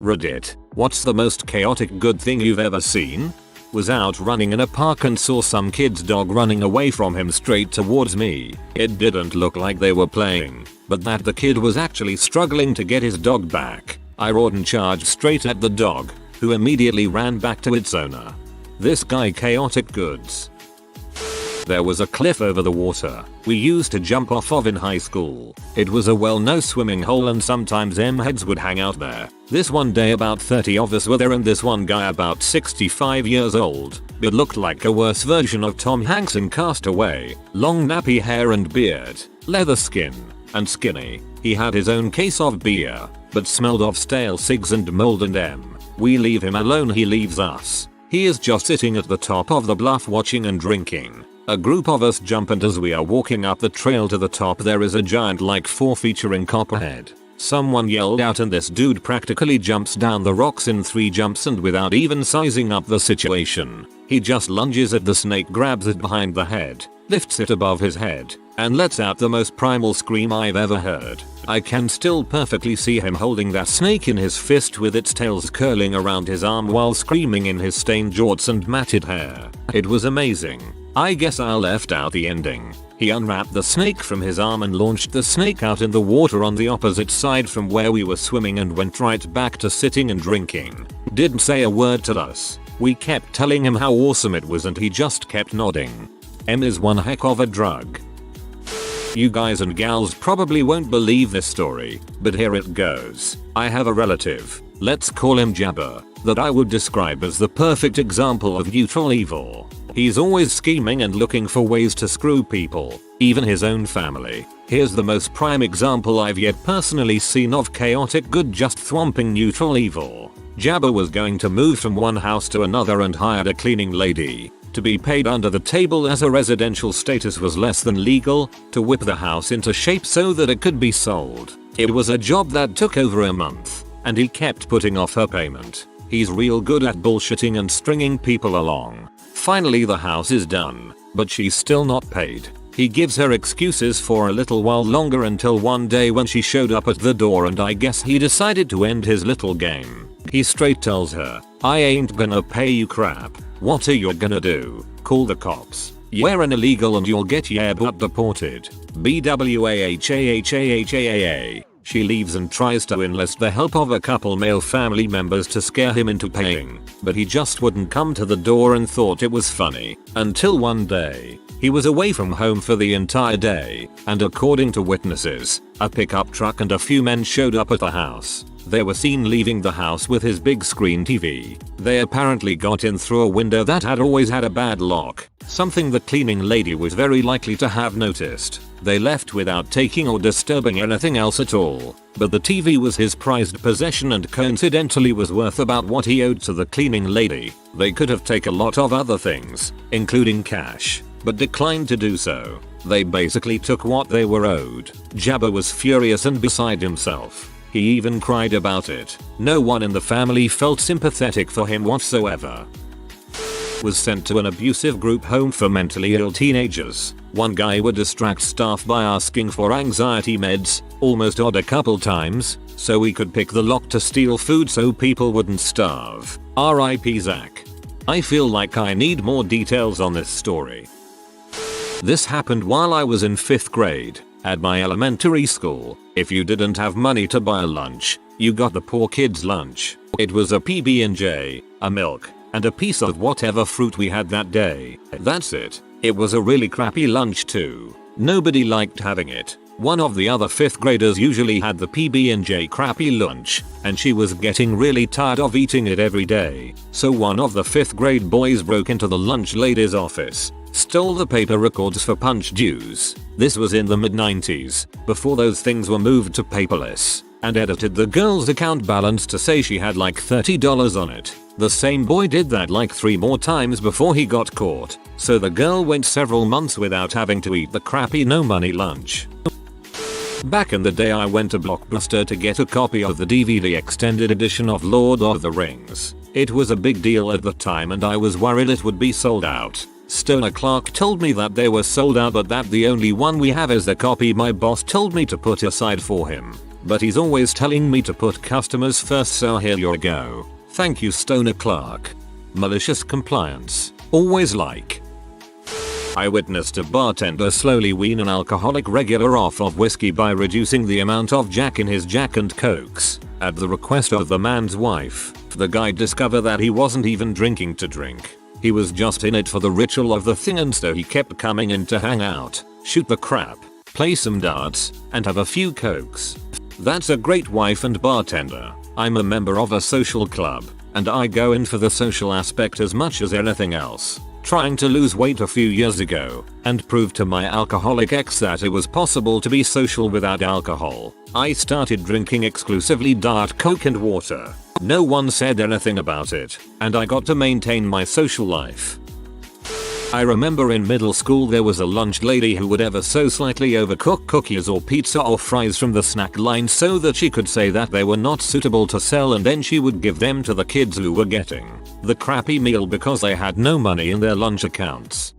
Reddit, what's the most chaotic good thing you've ever seen? Was out running in a park and saw some kid's dog running away from him straight towards me. It didn't look like they were playing, but that the kid was actually struggling to get his dog back. I roared and charged straight at the dog, who immediately ran back to its owner. This guy chaotic goods. There was a cliff over the water we used to jump off of in high school. It was a well-known swimming hole and sometimes M-heads would hang out there. This one day about 30 of us were there and this one guy about 65 years old, but looked like a worse version of Tom Hanks in Castaway. Long nappy hair and beard, leather skin, and skinny. He had his own case of beer, but smelled of stale cigs and mold and we leave him alone, he leaves us. He is just sitting at the top of the bluff watching and drinking. A group of us jump and as we are walking up the trail to the top there is a giant like 4 featuring copperhead. Someone yelled out and this dude practically jumps down the rocks in 3 jumps and without even sizing up the situation. He just lunges at the snake, grabs it behind the head, lifts it above his head, and lets out the most primal scream I've ever heard. I can still perfectly see him holding that snake in his fist with its tails curling around his arm while screaming in his stained jorts and matted hair. It was amazing. I guess I left out the ending. He unwrapped the snake from his arm and launched the snake out in the water on the opposite side from where we were swimming and went right back to sitting and drinking. Didn't say a word to us. We kept telling him how awesome it was and he just kept nodding. M is one heck of a drug. You guys and gals probably won't believe this story, but here it goes. I have a relative, let's call him Jabber, that I would describe as the perfect example of neutral evil. He's always scheming and looking for ways to screw people, even his own family. Here's the most prime example I've yet personally seen of chaotic good just thwomping neutral evil. Jabber was going to move from one house to another and hired a cleaning lady to be paid under the table as her residential status was less than legal, to whip the house into shape so that it could be sold. It was a job that took over a month, and he kept putting off her payment. He's real good at bullshitting and stringing people along. Finally the house is done, but she's still not paid. He gives her excuses for a little while longer until one day when she showed up at the door and I guess he decided to end his little game. He straight tells her, "I ain't gonna pay you crap. What are you gonna do? Call the cops? You're an illegal and you'll get your butt deported. BWAHAHAHAA. She leaves and tries to enlist the help of a couple male family members to scare him into paying, but he just wouldn't come to the door and thought it was funny. Until one day, he was away from home for the entire day, and according to witnesses, a pickup truck and a few men showed up at the house. They were seen leaving the house with his big screen TV. They apparently got in through a window that had always had a bad lock, something the cleaning lady was very likely to have noticed. They left without taking or disturbing anything else at all, but the TV was his prized possession and coincidentally was worth about what he owed to the cleaning lady. They could have taken a lot of other things, including cash, but declined to do so. They basically took what they were owed. Jabber was furious and beside himself. He even cried about it. No one in the family felt sympathetic for him whatsoever. Was sent to an abusive group home for mentally ill teenagers. One guy would distract staff by asking for anxiety meds, almost odd a couple times, so we could pick the lock to steal food so people wouldn't starve. R.I.P. Zach. I feel like I need more details on this story. This happened while I was in 5th grade. At my elementary school, if you didn't have money to buy a lunch, you got the poor kids' lunch. It was a PB&J, a milk, and a piece of whatever fruit we had that day. That's it. It was a really crappy lunch too. Nobody liked having it. One of the other 5th graders usually had the PB&J crappy lunch, and she was getting really tired of eating it every day. So one of the 5th grade boys broke into the lunch lady's office, stole the paper records for punch dues. This was in the mid-90s, before those things were moved to paperless, and edited the girl's account balance to say she had like $30 on it. The same boy did that like 3 more times before he got caught, so the girl went several months without having to eat the crappy no money lunch. Back in the day I went to Blockbuster to get a copy of the DVD extended edition of Lord of the Rings. It was a big deal at the time and I was worried it would be sold out. Stoner Clark told me that they were sold out but that the only one we have is the copy my boss told me to put aside for him. but he's always telling me to put customers first, so here you go. Thank you, Stoner Clark. Malicious compliance. Always like. I witnessed a bartender slowly wean an alcoholic regular off of whiskey by reducing the amount of Jack in his Jack and Cokes. At the request of the man's wife, the guy discovered that he wasn't even drinking to drink. He was just in it for the ritual of the thing, and so he kept coming in to hang out, shoot the crap, play some darts, and have a few Cokes. That's a great wife and bartender. I'm a member of a social club, and I go in for the social aspect as much as anything else. Trying to lose weight a few years ago, and prove to my alcoholic ex that it was possible to be social without alcohol, I started drinking exclusively Diet Coke and water. No one said anything about it, and I got to maintain my social life. I remember in middle school there was a lunch lady who would ever so slightly overcook cookies or pizza or fries from the snack line so that she could say that they were not suitable to sell, and then she would give them to the kids who were getting the crappy meal because they had no money in their lunch accounts.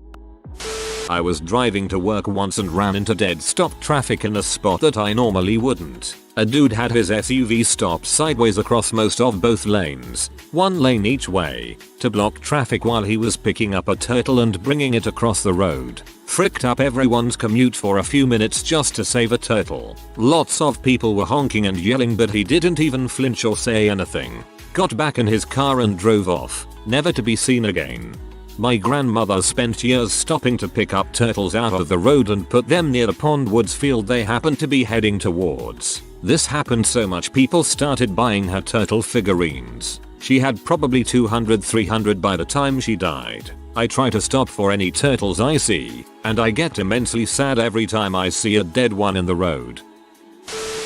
I was driving to work once and ran into dead stop traffic in a spot that I normally wouldn't. A dude had his SUV stopped sideways across most of both lanes, one lane each way, to block traffic while he was picking up a turtle and bringing it across the road. Fricked up everyone's commute for a few minutes just to save a turtle. Lots of people were honking and yelling, but he didn't even flinch or say anything. Got back in his car and drove off, never to be seen again. My grandmother spent years stopping to pick up turtles out of the road and put them near the pond woods field they happened to be heading towards. This happened so much people started buying her turtle figurines. She had probably 200-300 by the time she died. I try to stop for any turtles I see, and I get immensely sad every time I see a dead one in the road.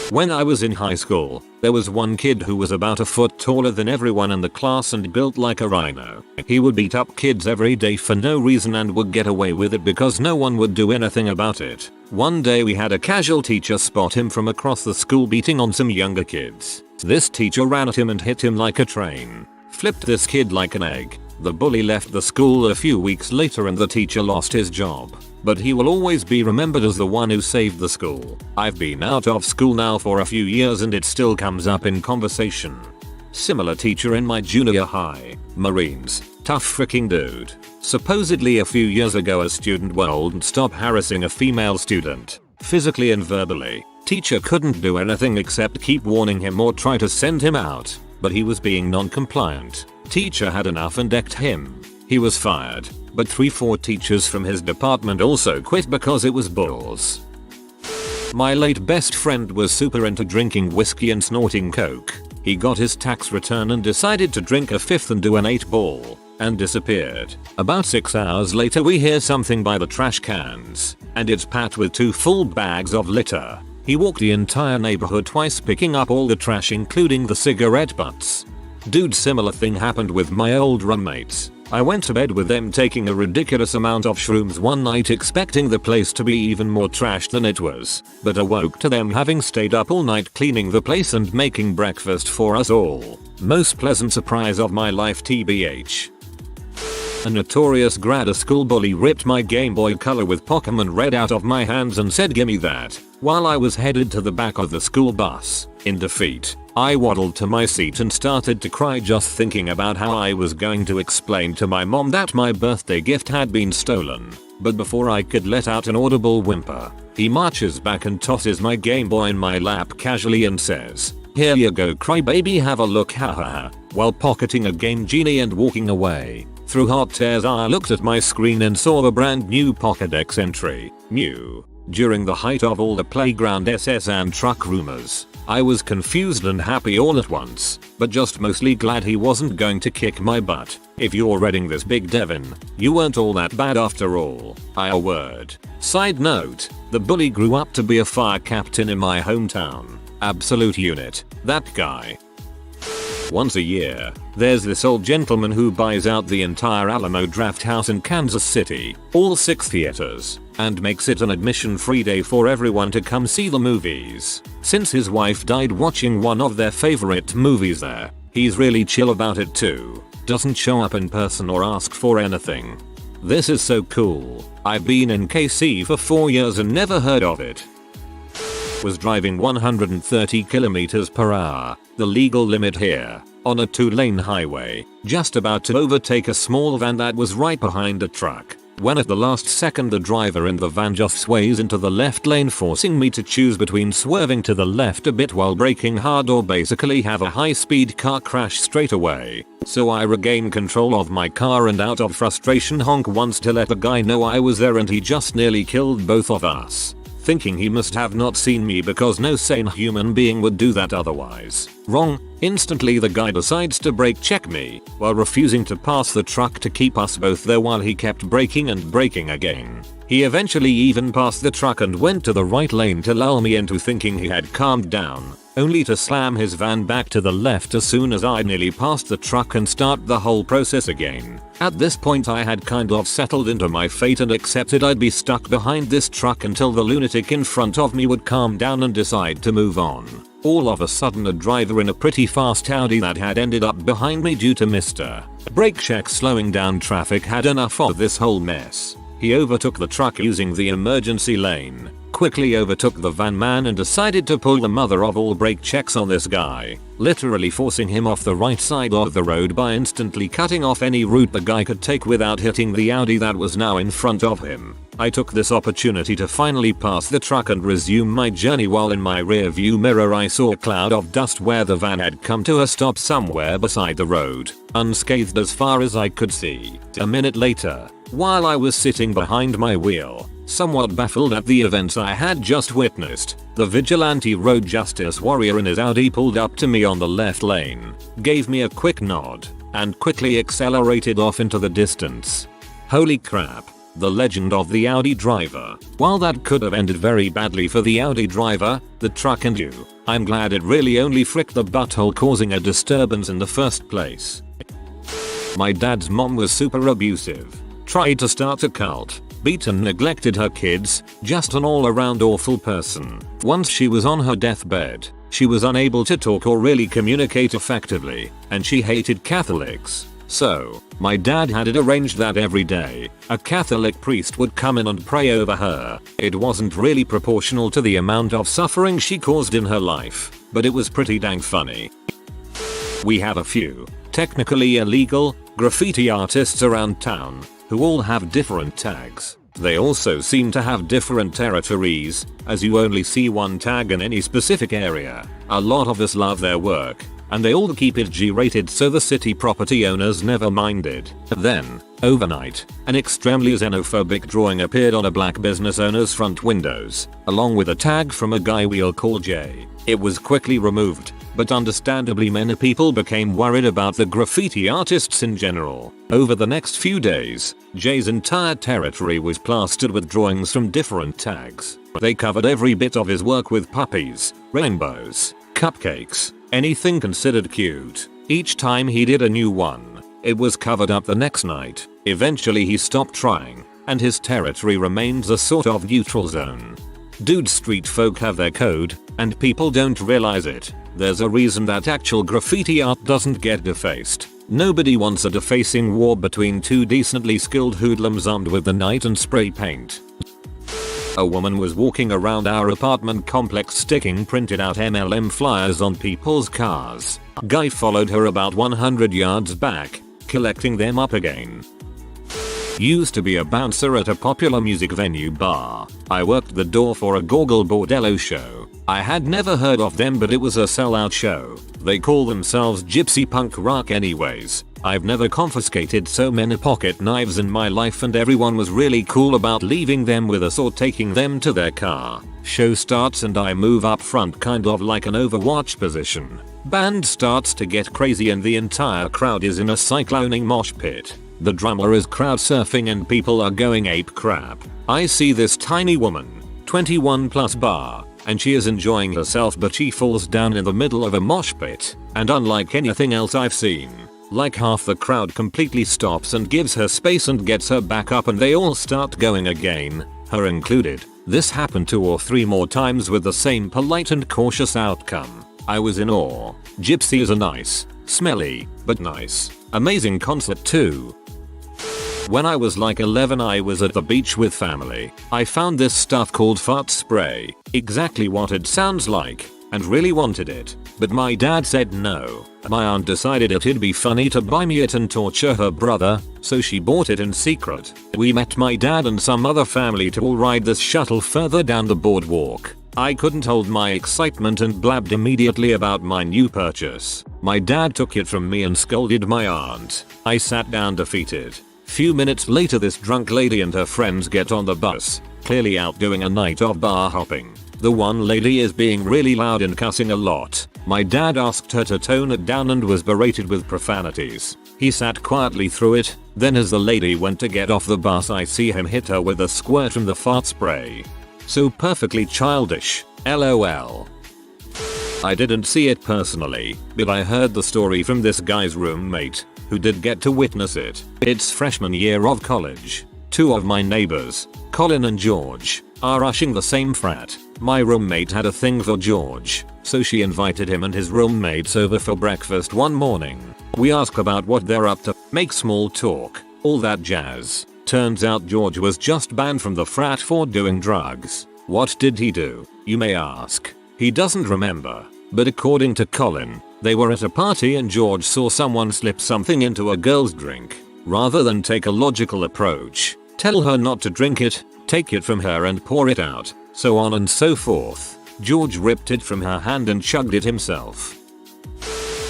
When I was in high school, there was one kid who was about a foot taller than everyone in the class and built like a rhino. He would beat up kids every day for no reason and would get away with it because no one would do anything about it. One day we had a casual teacher spot him from across the school beating on some younger kids. This teacher ran at him and hit him like a train. Flipped this kid like an egg. The bully left the school a few weeks later and the teacher lost his job. But he will always be remembered as the one who saved the school. I've been out of school now for a few years and it still comes up in conversation. Similar teacher in my junior high. Marines. Tough freaking dude. Supposedly a few years ago a student wouldn't stop harassing a female student, physically and verbally. Teacher couldn't do anything except keep warning him or try to send him out, but he was being non-compliant. Teacher had enough and decked him. He was fired, but 3-4 teachers from his department also quit because it was bulls. My late best friend was super into drinking whiskey and snorting coke. He got his tax return and decided to drink a fifth and do an 8-ball, and disappeared. About 6 hours later we hear something by the trash cans, and it's Pat with 2 full bags of litter. He walked the entire neighborhood twice picking up all the trash including the cigarette butts. Dude, similar thing happened with my old roommates. I went to bed with them taking a ridiculous amount of shrooms one night expecting the place to be even more trashed than it was, but awoke to them having stayed up all night cleaning the place and making breakfast for us all. Most pleasant surprise of my life tbh. A notorious grad school bully ripped my Gameboy Color with Pokemon Red out of my hands and said gimme that, while I was headed to the back of the school bus. In defeat, I waddled to my seat and started to cry just thinking about how I was going to explain to my mom that my birthday gift had been stolen. But before I could let out an audible whimper, he marches back and tosses my Game Boy in my lap casually and says, "Here you go crybaby, have a look haha," while pocketing a Game Genie and walking away. Through hot tears I looked at my screen and saw the brand new Pokédex entry, new. During the height of all the playground SS and truck rumors, I was confused and happy all at once, but just mostly glad he wasn't going to kick my butt. If you're reading this, Big Devin, you weren't all that bad after all. A word. Side note, the bully grew up to be a fire captain in my hometown. Absolute unit, that guy. Once a year, there's this old gentleman who buys out the entire Alamo Drafthouse in Kansas City, all 6 theaters, and makes it an admission-free day for everyone to come see the movies. Since his wife died watching one of their favorite movies there, he's really chill about it too. Doesn't show up in person or ask for anything. This is so cool. I've been in KC for 4 years and never heard of it. was driving 130 km per hour, the legal limit here, on a 2-lane highway, just about to overtake a small van that was right behind a truck, when at the last second the driver in the van just sways into the left lane, forcing me to choose between swerving to the left a bit while braking hard or basically have a high-speed car crash straight away. So I regain control of my car and out of frustration honk once to let the guy know I was there, and he just nearly killed both of us. Thinking he must have not seen me because no sane human being would do that otherwise. Wrong. Instantly the guy decides to brake check me while refusing to pass the truck to keep us both there while he kept braking and braking again. He eventually even passed the truck and went to the right lane to lull me into thinking he had calmed down, only to slam his van back to the left as soon as I nearly passed the truck and start the whole process again. At this point I had kind of settled into my fate and accepted I'd be stuck behind this truck until the lunatic in front of me would calm down and decide to move on. All of a sudden a driver in a pretty fast Audi that had ended up behind me due to Mr. Brake check slowing down traffic had enough of this whole mess. He overtook the truck using the emergency lane, quickly overtook the van man and decided to pull the mother of all brake checks on this guy, literally forcing him off the right side of the road by instantly cutting off any route the guy could take without hitting the Audi that was now in front of him. I took this opportunity to finally pass the truck and resume my journey while in my rear view mirror I saw a cloud of dust where the van had come to a stop somewhere beside the road, unscathed as far as I could see. A minute later, while I was sitting behind my wheel, somewhat baffled at the events I had just witnessed, the vigilante road justice warrior in his Audi pulled up to me on the left lane, gave me a quick nod, and quickly accelerated off into the distance. Holy crap. The legend of the Audi driver. While that could have ended very badly for the Audi driver, the truck and you, I'm glad it really only fricked the butthole causing a disturbance in the first place. My dad's mom was super abusive. Tried to start a cult. Beat and neglected her kids. Just an all-around awful person. Once she was on her deathbed, she was unable to talk or really communicate effectively, and she hated Catholics. So, my dad had it arranged that every day, a Catholic priest would come in and pray over her. It wasn't really proportional to the amount of suffering she caused in her life, but it was pretty dang funny. We have a few, technically illegal, graffiti artists around town, who all have different tags. They also seem to have different territories, as you only see one tag in any specific area. A lot of us love their work, and they all keep it G-rated so the city property owners never minded. Then, overnight, an extremely xenophobic drawing appeared on a black business owner's front windows, along with a tag from a guy we'll call Jay. It was quickly removed, but understandably many people became worried about the graffiti artists in general. Over the next few days, Jay's entire territory was plastered with drawings from different tags. They covered every bit of his work with puppies, rainbows, cupcakes, anything considered cute. Each time he did a new one, it was covered up the next night. Eventually he stopped trying, and his territory remains a sort of neutral zone. Dude, street folk have their code, and people don't realize it. There's a reason that actual graffiti art doesn't get defaced. Nobody wants a defacing war between two decently skilled hoodlums armed with the knife and spray paint. A woman was walking around our apartment complex sticking printed out MLM flyers on people's cars. Guy followed her about 100 yards back, collecting them up again. Used to be a bouncer at a popular music venue bar. I worked the door for a Gorgle Bordello show. I had never heard of them, but it was a sellout show. They call themselves gypsy punk rock anyways. I've never confiscated so many pocket knives in my life, and everyone was really cool about leaving them with us or taking them to their car. Show starts and I move up front kind of like an Overwatch position. Band starts to get crazy and the entire crowd is in a cycloning mosh pit. The drummer is crowd surfing and people are going ape crap. I see this tiny woman, 21 plus bar, and she is enjoying herself, but she falls down in the middle of a mosh pit, and unlike anything else I've seen, like half the crowd completely stops and gives her space and gets her back up and they all start going again, her included. This happened 2 or 3 more times with the same polite and cautious outcome. I was in awe. Gypsy is a nice, smelly, but nice, amazing concert too. When I was like 11, I was at the beach with family. I found this stuff called fart spray. exactly what it sounds like, and really wanted it. But my dad said no. My aunt decided it'd be funny to buy me it and torture her brother, so she bought it in secret. We met my dad and some other family to all ride this shuttle further down the boardwalk. I couldn't hold my excitement and blabbed immediately about my new purchase. My dad took it from me and scolded my aunt. I sat down defeated. Few minutes later, this drunk lady and her friends get on the bus, clearly out doing a night of bar hopping. The one lady is being really loud and cussing a lot. My dad asked her to tone it down and was berated with profanities. He sat quietly through it. Then as the lady went to get off the bus, I see him hit her with a squirt from the fart spray. So perfectly childish, LOL. I didn't see it personally, but I heard the story from this guy's roommate, who did get to witness it. It's freshman year of college. Two of my neighbors, Colin and George, are rushing the same frat. My roommate had a thing for George, so she invited him and his roommates over for breakfast one morning. We ask about what they're up to, make small talk, all that jazz. Turns out George was just banned from the frat for doing drugs. What did he do, you may ask? He doesn't remember, but according to Colin, they were at a party and George saw someone slip something into a girl's drink. Rather than take a logical approach, tell her not to drink it, take it from her and pour it out, so on and so forth, George ripped it from her hand and chugged it himself.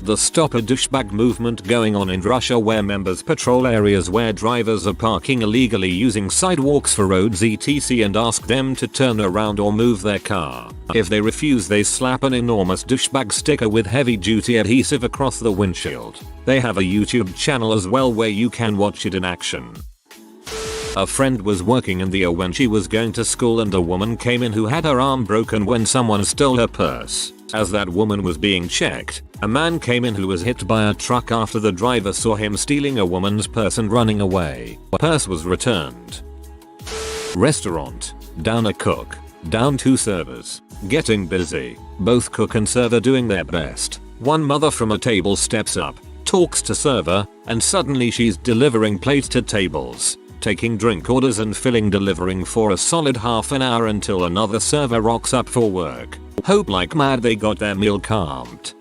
The Stop a Douchebag movement going on in Russia, where members patrol areas where drivers are parking illegally using sidewalks for roads etc. and ask them to turn around or move their car. If they refuse, they slap an enormous douchebag sticker with heavy duty adhesive across the windshield. They have a YouTube channel as well where you can watch it in action. A friend was working in the when she was going to school and a woman came in who had her arm broken when someone stole her purse. As that woman was being checked, a man came in who was hit by a truck after the driver saw him stealing a woman's purse and running away. The purse was returned. Restaurant. Down a cook. Down 2 servers. Getting busy. Both cook and server doing their best. One mother from a table steps up, talks to server, and suddenly she's delivering plates to tables, taking drink orders and delivering for a solid half an hour until another server rocks up for work. Hope like mad they got their meal calmed.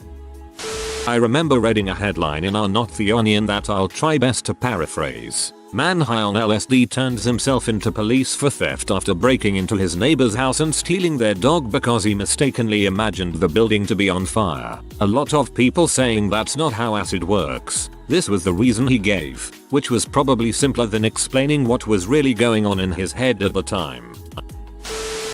I remember reading a headline in our Not the Onion that I'll try best to paraphrase. Man high on LSD turns himself into police for theft after breaking into his neighbor's house and stealing their dog because he mistakenly imagined the building to be on fire. A lot of people saying that's not how acid works. This was the reason he gave, which was probably simpler than explaining what was really going on in his head at the time.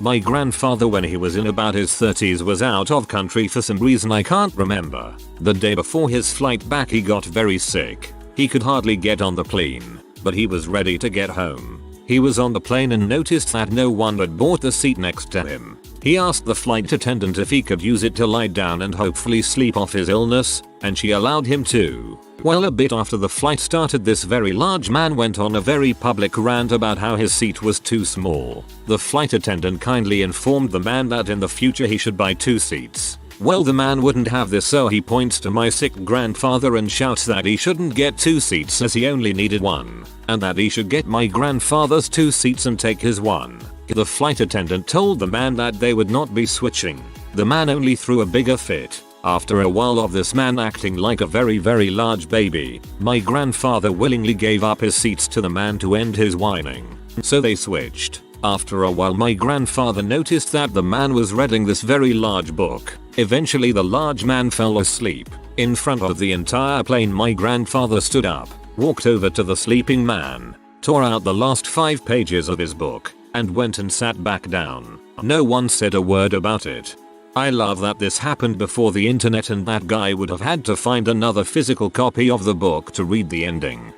My grandfather, when he was in about his 30s, was out of country for some reason I can't remember. The day before his flight back he got very sick. He could hardly get on the plane, but he was ready to get home. He was on the plane and noticed that no one had bought the seat next to him. He asked the flight attendant if he could use it to lie down and hopefully sleep off his illness, and she allowed him to. Well, a bit after the flight started, this very large man went on a very public rant about how his seat was too small. The flight attendant kindly informed the man that in the future he should buy 2 seats. Well, the man wouldn't have this, so he points to my sick grandfather and shouts that he shouldn't get 2 seats as he only needed 1, and that he should get my grandfather's 2 seats and take his 1. The flight attendant told the man that they would not be switching. The man only threw a bigger fit. After a while of this man acting like a very large baby, my grandfather willingly gave up his seats to the man to end his whining. So they switched. After a while, my grandfather noticed that the man was reading this very large book. Eventually the large man fell asleep. In front of the entire plane, my grandfather stood up, walked over to the sleeping man, tore out the last 5 pages of his book, and went and sat back down. No one said a word about it. I love that this happened before the internet and that guy would have had to find another physical copy of the book to read the ending.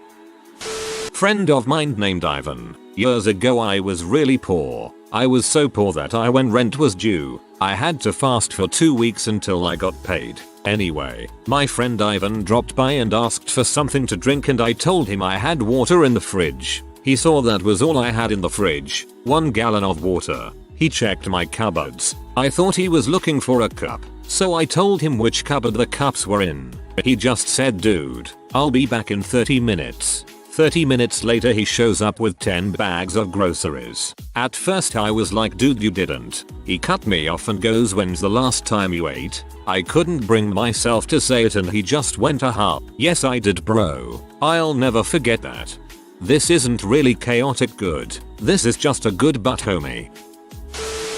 Friend of mine named Ivan. Years ago I was really poor. I was so poor that when rent was due, I had to fast for 2 weeks until I got paid. Anyway, my friend Ivan dropped by and asked for something to drink, and I told him I had water in the fridge. He saw that was all I had in the fridge, 1 gallon of water. He checked my cupboards. I thought he was looking for a cup, so I told him which cupboard the cups were in. He just said, "Dude, I'll be back in 30 minutes. 30 minutes later he shows up with 10 bags of groceries. At first I was like, dude, you didn't. He cut me off and goes, when's the last time you ate? I couldn't bring myself to say it and he just went, aha. Yes I did bro. I'll never forget that. This isn't really chaotic good. This is just a good butt homie.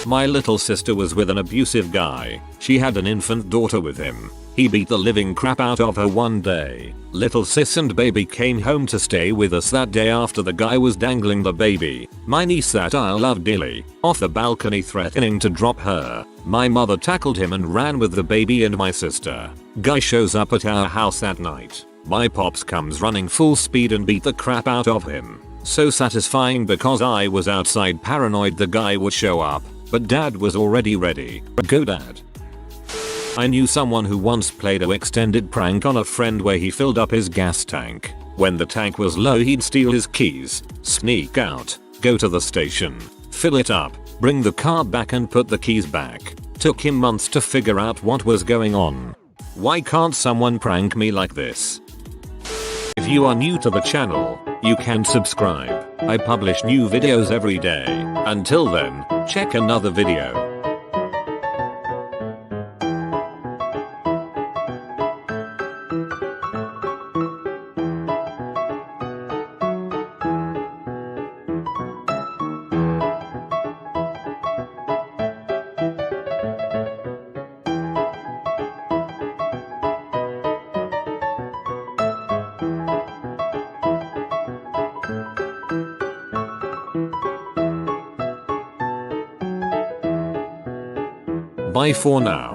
My little sister was with an abusive guy. She had an infant daughter with him. He beat the living crap out of her one day. Little sis and baby came home to stay with us that day after the guy was dangling the baby. My niece that I love dearly off the balcony threatening to drop her. My mother tackled him and ran with the baby and my sister. Guy shows up at our house that night. My pops comes running full speed and beat the crap out of him. So satisfying because I was outside paranoid the guy would show up. But dad was already ready. Go dad. I knew someone who once played an extended prank on a friend where he filled up his gas tank. When the tank was low he'd steal his keys, sneak out, go to the station, fill it up, bring the car back and put the keys back. Took him months to figure out what was going on. Why can't someone prank me like this? If you are new to the channel, you can subscribe. I publish new videos every day. Until then, check another video. Bye for now.